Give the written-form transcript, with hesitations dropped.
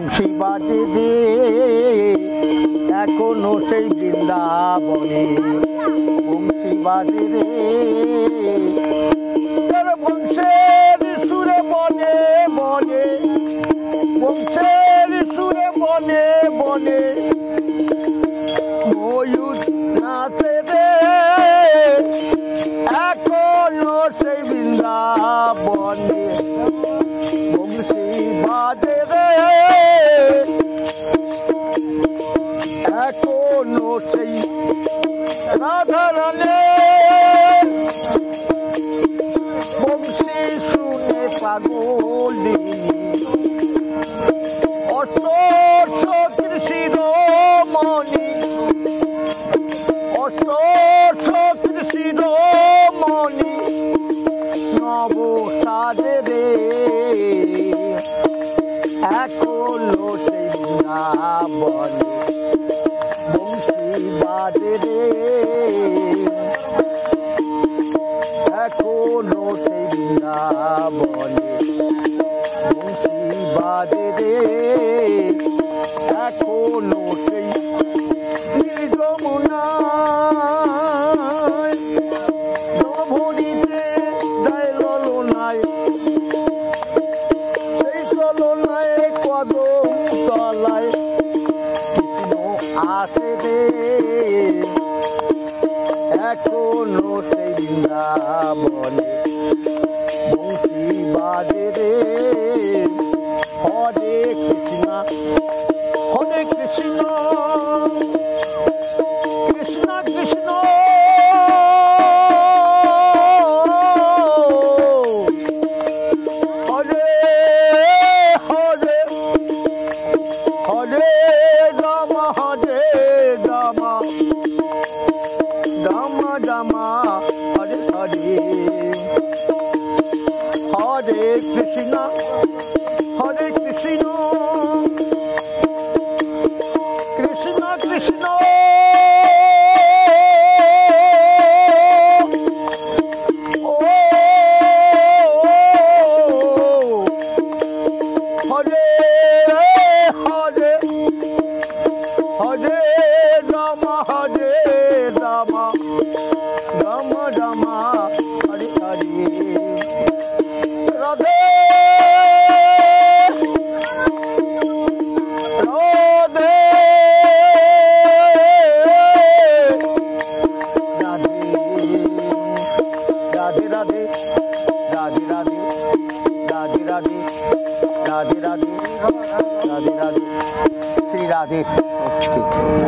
বংশী বাজে যে এখনো সেই বৃন্দাবনে বংশী বাজে রে বংশের সুরে বনে বনে বংশের সুরে বনে বনে ময়ূর নাচে রে এখনো সেই বৃন্দাবনে বংশী বাজে রে এখনো সেই রাধারানে বংশী শুনে পাগল দিনী অষ্টশক্তির শিরোমণি অষ্টশক্তির শিরোমণি নব সাজে রে এখনো সেই বৃন্দাবনে বংশী বাজে রে এখনো সেই বৃন্দাবনে বংশী বাজে রে এখনো সেই যমুনায় নভরিতে যায় ললনায় সেই চলনায় কদম তলায় কৃষ্ণ আসে রে এখনো সেই বৃন্দাবনে বংশী বাজে রে হরে কৃষ্ণ কৃষ্ণ কৃষ্ণ হরে হরে হরে রাম রাম রাম হরে হরে হরে কৃষ্ণ কৃষ্ণ কৃষ্ণ হরে হরে হরে রাম রাম রাম হরে হরে রাধে राधे राधे राधे राधे राधे राधे राधे राधे राधे राधे श्री राधे।